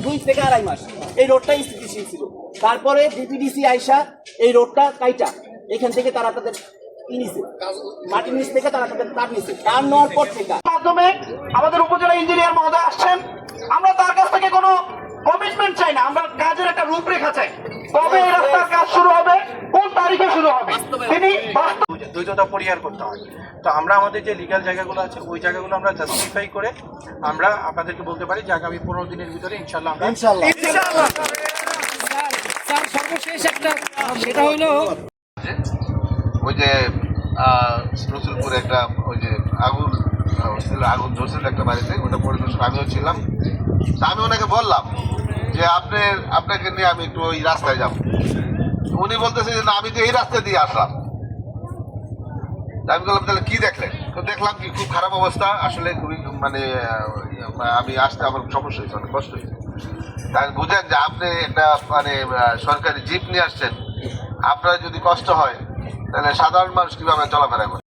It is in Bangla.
2 থেকে 2.5 মাস এই রোডটা স্থিতিশীল ছিল। তারপরে ডিপিডিসি আইসা এই রোডটা কাইটা এখান থেকে তারা তাদের মাটির নিচ থেকে তারা তাদের তার নিচে তার নেওয়ার পর থেকে মাধ্যমে আমাদের উপজেলা ইঞ্জিনিয়ার মহোদয় আসছেন। আমরা তার কাছ থেকে কোনো কমিটমেন্ট চাই না, আমরা কাজের একটা রূপরেখা চাই। কবে এই রাস্তার কাজ শুরু হবে, কোন তারিখে শুরু হবে, তিনি দ্বৈততা পরিহার করতে হয়। তো আমরা আমাদের যে লিগ্যাল জায়গাগুলো আছে ওই জায়গাগুলো আমরা জাস্টিফাই করে আমরা আপনাদেরকে বলতে পারি যে আগামী 15 দিনের ভিতরে ইনশাল্লাহ সর্বশেষ একটা সেটা হলো ওই যে রসুলপুরে একটা ওই যে আগুন ধরছিল একটা বাড়িতে, ওটা পরিদর্শন আমিও ছিলাম। তা আমি ওনাকে বললাম যে আপনাকে নিয়ে আমি একটু ওই রাস্তায় যাব। উনি বলতেছে যে না, আমি তো এই রাস্তা দিয়ে আসলাম। আমি বললাম তাহলে কি দেখলেন? তো দেখলাম কি খুব খারাপ অবস্থা, আসলে খুবই মানে আমি আসতে আমার সমস্যা হয়েছে, অনেক কষ্ট হয়েছে। তাই বুঝেন যে আপনি একটা মানে সরকারি জিপ নিয়ে আসছেন, আপনার যদি কষ্ট হয় তাহলে সাধারণ মানুষ কিভাবে চলাফেরা করে।